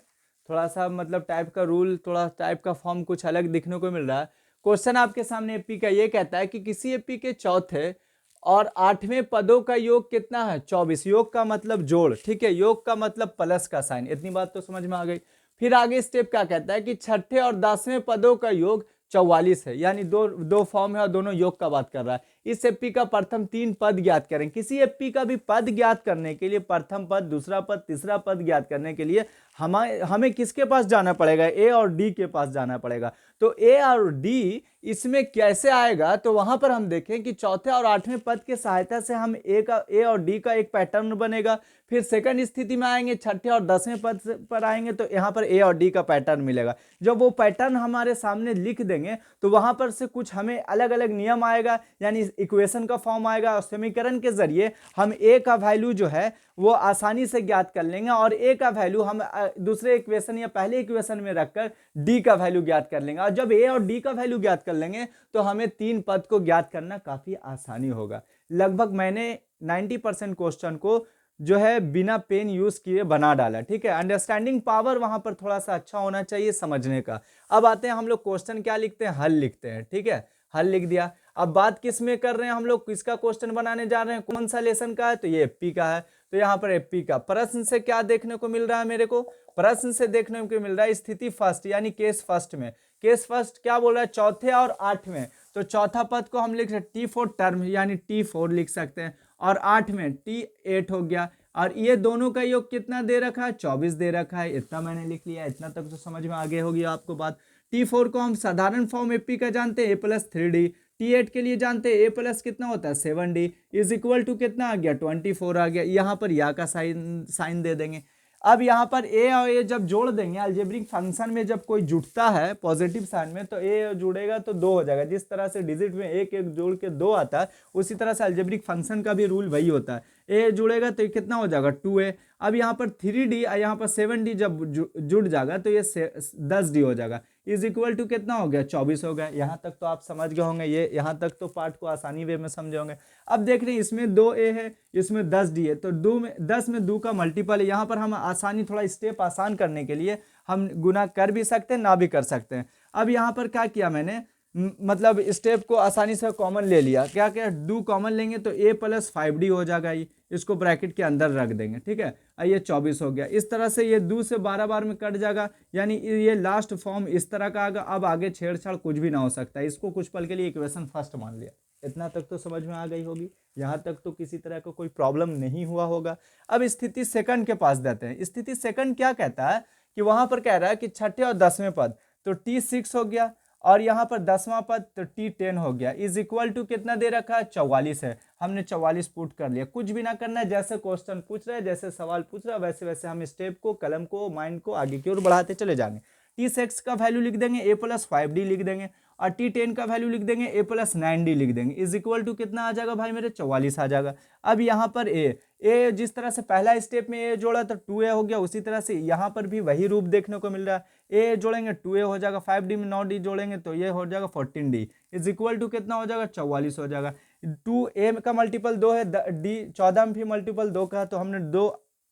थोड़ा सा मतलब टाइप का रूल, थोड़ा टाइप का फॉर्म कुछ अलग दिखने को मिल रहा है। क्वेश्चन आपके सामने एपी का ये कहता है कि किसी एपी के चौथे और 8वें पदों का योग कितना है? 24। योग का मतलब जोड़। ठीक है, योग का मतलब प्लस का साइन। इतनी बात तो समझ में आ गई। फिर आगे स्टेप क्या कहता है कि छठे और 10वें पदों का योग 44 है, यानी दो दो फॉर्म है और दोनों योग का बात कर रहा है। इस एपी का प्रथम 3 पद ज्ञात करें। किसी एपी का भी पद ज्ञात करने के लिए, प्रथम पद, दूसरा पद, तीसरा पद ज्ञात करने के लिए हमें किसके पास जाना पड़ेगा? ए और डी के पास जाना पड़ेगा। तो ए और डी इसमें कैसे आएगा? तो वहां पर हम देखें कि चौथे और आठवें पद के सहायता से हम ए और डी का एक पैटर्न बनेगा। फिर सेकंड स्थिति में आएंगे, छठे और 10वें पद पर आएंगे तो यहाँ पर ए और डी का पैटर्न मिलेगा। जब वो पैटर्न हमारे सामने लिख देंगे तो वहां पर से कुछ हमें अलग अलग नियम आएगा, यानी इक्वेशन का फॉर्म आएगा और समीकरण के जरिए हम ए का वैल्यू जो है वो आसानी से ज्ञात कर लेंगे और ए का वैल्यू हम दूसरे इक्वेशन या पहले इक्वेशन में रखकर डी का वैल्यू ज्ञात कर लेंगे। और जब ए और डी का वैल्यू ज्ञात कर लेंगे तो हमें 3 पद को ज्ञात करना काफी आसानी होगा। लगभग मैंने 90% क्वेश्चन को जो है बिना पेन यूज किए बना डाला। ठीक है, अंडरस्टैंडिंग पावर वहां पर थोड़ा सा अच्छा होना चाहिए समझने का। अब आते हैं हम लोग क्वेश्चन क्या लिखते हैं, हल लिखते हैं। ठीक है, हल लिख दिया। अब बात किस में कर रहे हैं हम लोग, किसका क्वेश्चन बनाने जा रहे हैं, कौन सा लेसन का है? तो ये एपी का है। तो यहाँ पर एपी का प्रश्न से क्या देखने को मिल रहा है मेरे को? प्रश्न से देखने को मिल रहा है स्थिति फर्स्ट यानी केस फर्स्ट में। केस फर्स्ट क्या बोल रहा है? चौथे और आठवें। तो चौथा पद को हम लिख सकते T4 टर्म यानी T4 लिख सकते हैं और 8 में T8 हो गया। और ये दोनों का योग कितना दे रखा है? 24 दे रखा है। इतना मैंने लिख लिया, इतना तक तो समझ में आगे होगी आपको बात। T4 को हम साधारण फॉर्म एपी का जानते हैं A+3D। T8 के लिए जानते हैं A+ कितना होता है 7D इज इक्वल टू कितना आ गया 24 आ गया। यहाँ पर या का साइन दे देंगे। अब यहाँ पर ए और ए जब जोड़ देंगे अलजेब्रिक फंक्शन में, जब कोई जुड़ता है पॉजिटिव साइन में तो ए जुड़ेगा तो 2 हो जाएगा। जिस तरह से डिजिट में एक एक जोड़ के 2 आता है उसी तरह से अलजेब्रिक फंक्शन का भी रूल वही होता है। ए जुड़ेगा तो कितना हो जाएगा 2a। अब यहाँ पर 3d और यहाँ पर 7d जब जुड़ जाएगा तो ये 10d हो जाएगा इज इक्वल टू कितना हो गया 24 हो गया। यहाँ तक तो आप समझ गए होंगे, ये यहाँ तक तो पार्ट को आसानी वे में समझे होंगे। अब देख रहे हैं इसमें 2a है, इसमें 10d है, तो 10 में 2 का मल्टीपल है। यहाँ पर हम आसानी थोड़ा स्टेप आसान करने के लिए हम गुना कर भी सकते हैं ना भी कर सकते हैं। अब यहाँ पर क्या किया मैंने, मतलब स्टेप को आसानी से कॉमन ले लिया। क्या क्या 2 कॉमन लेंगे तो a+5d हो जाएगा, ये इसको ब्रैकेट के अंदर रख देंगे। ठीक है, ये 24 हो गया। इस तरह से ये 2 से 12 बार में कट जाएगा, यानी ये लास्ट फॉर्म इस तरह का आएगा। अब आगे छेड़छाड़ कुछ भी ना हो सकता है। इसको कुछ पल के लिए इक्वेशन फर्स्ट मान लिया। इतना तक तो समझ में आ गई होगी, यहाँ तक तो किसी तरह का कोई प्रॉब्लम नहीं हुआ होगा। अब स्थिति सेकंड के पास देते हैं। स्थिति सेकंड क्या कहता है कि वहां पर कह रहा है कि छठे और 10वें पद तो T6 हो गया और यहाँ पर 10वां पद तो T10 हो गया इज इक्वल टू कितना दे रखा है 44 है। हमने 44 पुट कर लिया। कुछ भी ना करना है, जैसे क्वेश्चन पूछ रहा है, जैसे सवाल पूछ रहा है वैसे वैसे हम स्टेप को, कलम को, माइंड को आगे की ओर बढ़ाते चले जाएंगे। T6 का वैल्यू लिख देंगे a+5d लिख देंगे और T10 का वैल्यू लिख देंगे a+9d लिख देंगे इज इक्वल टू कितना आ जाएगा भाई मेरे 44 आ जाएगा। अब यहाँ पर ए जिस तरह से पहला स्टेप में ए जोड़ा तो 2a हो गया, उसी तरह से यहाँ पर भी वही रूप देखने को मिल रहा है। ए जोड़ेंगे 2a हो जाएगा, 5d में 9d जोड़ेंगे तो ये हो जाएगा 14d इज इक्वल टू कितना हो जाएगा 44 हो जाएगा। 2a का मल्टीपल 2 है, d 14 में भी मल्टीपल 2 का, तो हमने 2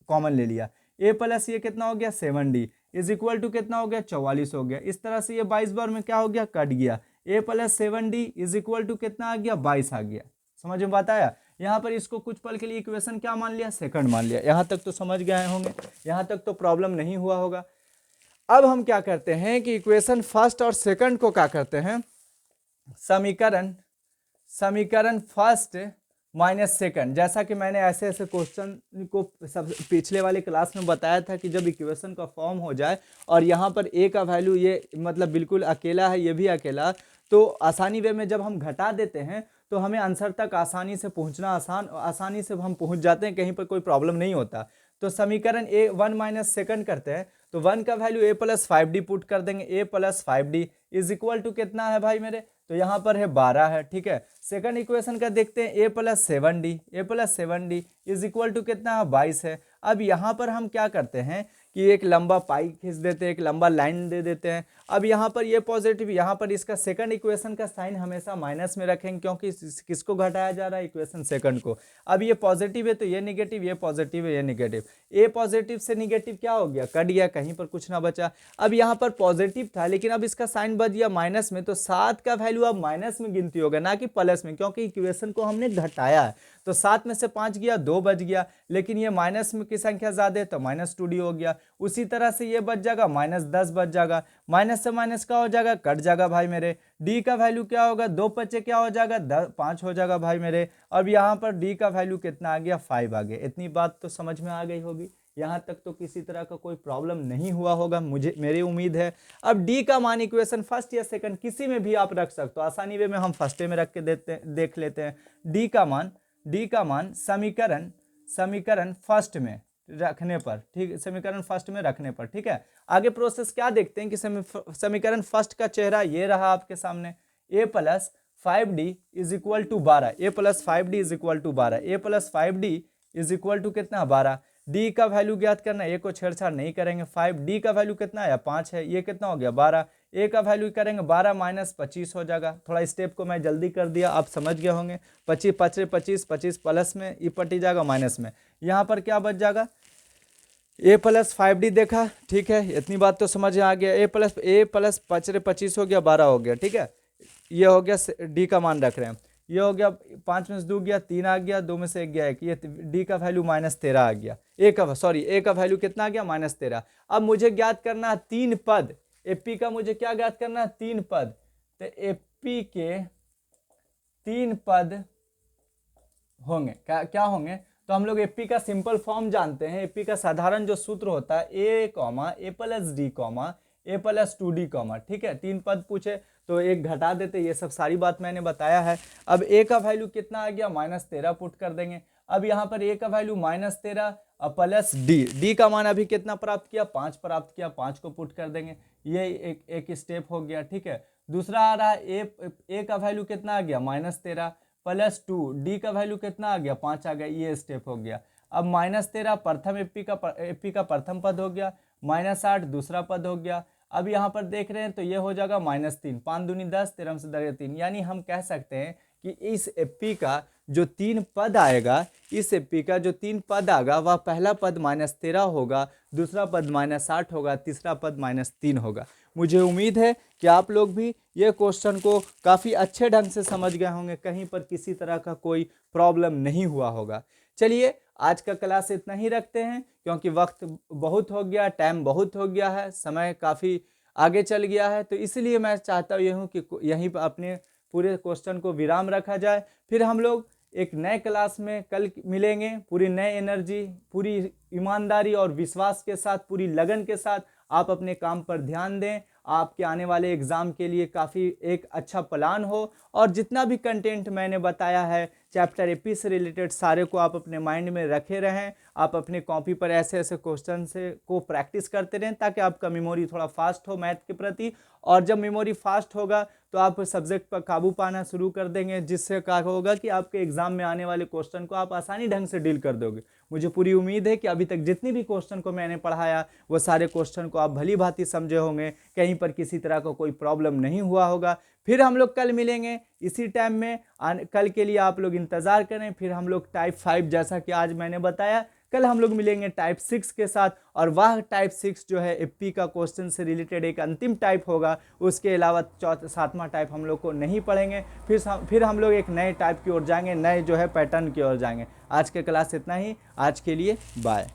कॉमन ले लिया। a प्लस ये कितना हो गया 7d इज इक्वल टू कितना हो गया 44 हो गया। इस तरह से ये 22 बार में क्या हो गया कट गया। a+7d इज इक्वल टू कितना आ गया 22 आ गया। समझ में बात आया? यहाँ पर इसको कुछ पल के लिए इक्वेशन क्या मान लिया सेकंड मान लिया। यहाँ तक तो समझ गए होंगे, यहाँ तक तो प्रॉब्लम नहीं हुआ होगा। अब हम क्या करते हैं कि इक्वेशन फर्स्ट और सेकंड को क्या करते हैं, समीकरण फर्स्ट माइनस सेकंड। जैसा कि मैंने ऐसे ऐसे क्वेश्चन को सब पिछले वाले क्लास में बताया था कि जब इक्वेशन का फॉर्म हो जाए और यहाँ पर ए का वैल्यू ये मतलब बिल्कुल अकेला है, ये भी अकेला, तो आसानी वे में जब हम घटा देते हैं तो हमें आंसर तक आसानी से पहुँचना आसानी से हम पहुँच जाते हैं, कहीं पर कोई प्रॉब्लम नहीं होता। तो समीकरण ए 1 माइनस सेकंड करते हैं तो 1 का वैल्यू a+5d पुट कर देंगे। a+5d इज इक्वल टू कितना है भाई मेरे, तो यहाँ पर है 12 है। ठीक है, सेकंड इक्वेशन का देखते हैं a+7d इज इक्वल टू कितना है 22 है। अब यहाँ पर हम क्या करते हैं कि एक लंबा पाई खींच देते हैं, एक लंबा लाइन दे देते हैं। अब यहाँ पर ये पॉजिटिव, यहाँ पर इसका सेकंड इक्वेशन का साइन हमेशा माइनस में रखेंगे क्योंकि किसको घटाया जा रहा है इक्वेशन सेकंड को। अब ये पॉजिटिव है तो ये निगेटिव, ये पॉजिटिव है ये निगेटिव, ए पॉजिटिव से निगेटिव क्या हो गया कट गया, कहीं पर कुछ ना बचा। अब यहाँ पर पॉजिटिव था लेकिन अब इसका साइन बच गया माइनस में, तो 7 का वैल्यू अब माइनस में गिनती होगा ना कि प्लस में, क्योंकि इक्वेशन को हमने घटाया है। तो 7 में से 5 गया 2 बच गया, लेकिन ये माइनस में की संख्या ज्यादा है तो -2d हो गया। उसी तरह से ये बच जाएगा -10 बच जाएगा, माइनस से माइनस क्या हो जाएगा, कट जाएगा भाई मेरे। डी का वैल्यू क्या होगा, 2 पचे क्या हो जाएगा, 5 हो जाएगा भाई मेरे। अब यहाँ पर डी का वैल्यू कितना आ गया, 5 आ गया। इतनी बात तो समझ में आ गई होगी, यहाँ तक तो किसी तरह का कोई प्रॉब्लम नहीं हुआ होगा, मेरी उम्मीद है। अब डी का मान इक्वेशन फर्स्ट या सेकंड किसी में भी आप रख सकते हो, आसानी वे में हम फर्स्ट में रख के देख लेते हैं। डी का मान समीकरण फर्स्ट में रखने पर, ठीक, समीकरण फर्स्ट में रखने पर, ठीक है। आगे प्रोसेस क्या देखते हैं कि समीकरण फर्स्ट का चेहरा ये रहा आपके सामने, a + 5d is equal to 12, a + 5d is equal to 12, a + 5d is equal to कितना, 12। डी का वैल्यू ज्ञात करना है, ए को छेड़छाड़ नहीं करेंगे। 5 डी का वैल्यू कितना है, 5 है, ये कितना हो गया, 12। ए का वैल्यू करेंगे 12 - 25 हो जाएगा। थोड़ा स्टेप को मैं जल्दी कर दिया, आप समझ गए होंगे। 25 × 25 25 प्लस में, ये पटी जाएगा माइनस में। यहाँ पर क्या बच जाएगा, a + 5d देखा, ठीक है, इतनी बात तो समझ आ गया। a + 5 × 25 हो गया, 12 हो गया, ठीक है। ये हो गया, डी का मान रख रहे हैं। ये हो गया 5 में से 2 गया, 3 आ गया, 2 में से 1 गया 1, ये डी का वैल्यू -13 आ गया। ए का वैल्यू कितना आ गया, -13। अब मुझे ज्ञात करना है 3 पद, एपी का मुझे क्या ज्ञात करना है, 3 पद। तो एपी के 3 पद होंगे, क्या होंगे, तो हम लोग एपी का सिंपल फॉर्म जानते हैं। एपी का साधारण जो सूत्र होता है a + d, a + 2d, ठीक है। 3 पद पूछे तो एक घटा देते, ये सब सारी बात मैंने बताया है। अब a का वैल्यू कितना आ गया, -13 पुट कर देंगे। अब यहाँ पर a का वैल्यू -13 प्लस d का मान अभी कितना प्राप्त किया, 5 प्राप्त किया, 5 को पुट कर देंगे। ये एक स्टेप हो गया, ठीक है। दूसरा आ रहा है a का वैल्यू कितना आ गया, -13 + 2, डी का वैल्यू कितना आ गया, 5 आ गया, ये स्टेप हो गया। अब -13 प्रथम एपी का प्रथम पद हो गया, -8 दूसरा पद हो गया। अब यहाँ पर देख रहे हैं तो ये हो जाएगा -3, 5 दूनी 10, 13 से 3, यानी हम कह सकते हैं कि इस एपी का जो 3 पद आएगा, इस एपी का जो 3 पद आएगा वह पहला पद -13 होगा, दूसरा पद -8 होगा, तीसरा पद -3 होगा। मुझे उम्मीद है कि आप लोग भी ये क्वेश्चन को काफ़ी अच्छे ढंग से समझ गए होंगे, कहीं पर किसी तरह का कोई प्रॉब्लम नहीं हुआ होगा। चलिए आज का क्लास इतना ही रखते हैं, क्योंकि वक्त बहुत हो गया, टाइम बहुत हो गया है, समय काफ़ी आगे चल गया है, तो इसलिए मैं चाहता हूँ कि यहीं पर अपने पूरे क्वेश्चन को विराम रखा जाए। फिर हम लोग एक नए क्लास में कल मिलेंगे, पूरी नए एनर्जी, पूरी ईमानदारी और विश्वास के साथ, पूरी लगन के साथ आप अपने काम पर ध्यान दें। आपके आने वाले एग्ज़ाम के लिए काफ़ी एक अच्छा प्लान हो, और जितना भी कंटेंट मैंने बताया है चैप्टर एपी से रिलेटेड सारे को आप अपने माइंड में रखे रहें। आप अपने कॉपी पर ऐसे ऐसे क्वेश्चन को प्रैक्टिस करते रहें, ताकि आपका मेमोरी थोड़ा फास्ट हो मैथ के प्रति। और जब मेमोरी फास्ट होगा तो आप सब्जेक्ट पर काबू पाना शुरू कर देंगे, जिससे क्या होगा कि आपके एग्जाम में आने वाले क्वेश्चन को आप आसानी ढंग से डील कर दोगे। मुझे पूरी उम्मीद है कि अभी तक जितनी भी क्वेश्चन को मैंने पढ़ाया वो सारे क्वेश्चन को आप भली भांति समझे होंगे, कहीं पर किसी तरह का कोई प्रॉब्लम नहीं हुआ होगा। फिर हम लोग कल मिलेंगे इसी टाइम में, कल के लिए आप लोग इंतज़ार करें। फिर हम लोग टाइप 5, जैसा कि आज मैंने बताया, कल हम लोग मिलेंगे टाइप 6 के साथ, और वह टाइप 6 जो है एपी का क्वेश्चन से रिलेटेड एक अंतिम टाइप होगा। उसके अलावा 7वां टाइप हम लोग को नहीं पढ़ेंगे। फिर हम लोग एक नए टाइप की ओर जाएंगे, नए जो है पैटर्न की ओर जाएंगे। आज के क्लास इतना ही, आज के लिए बाय।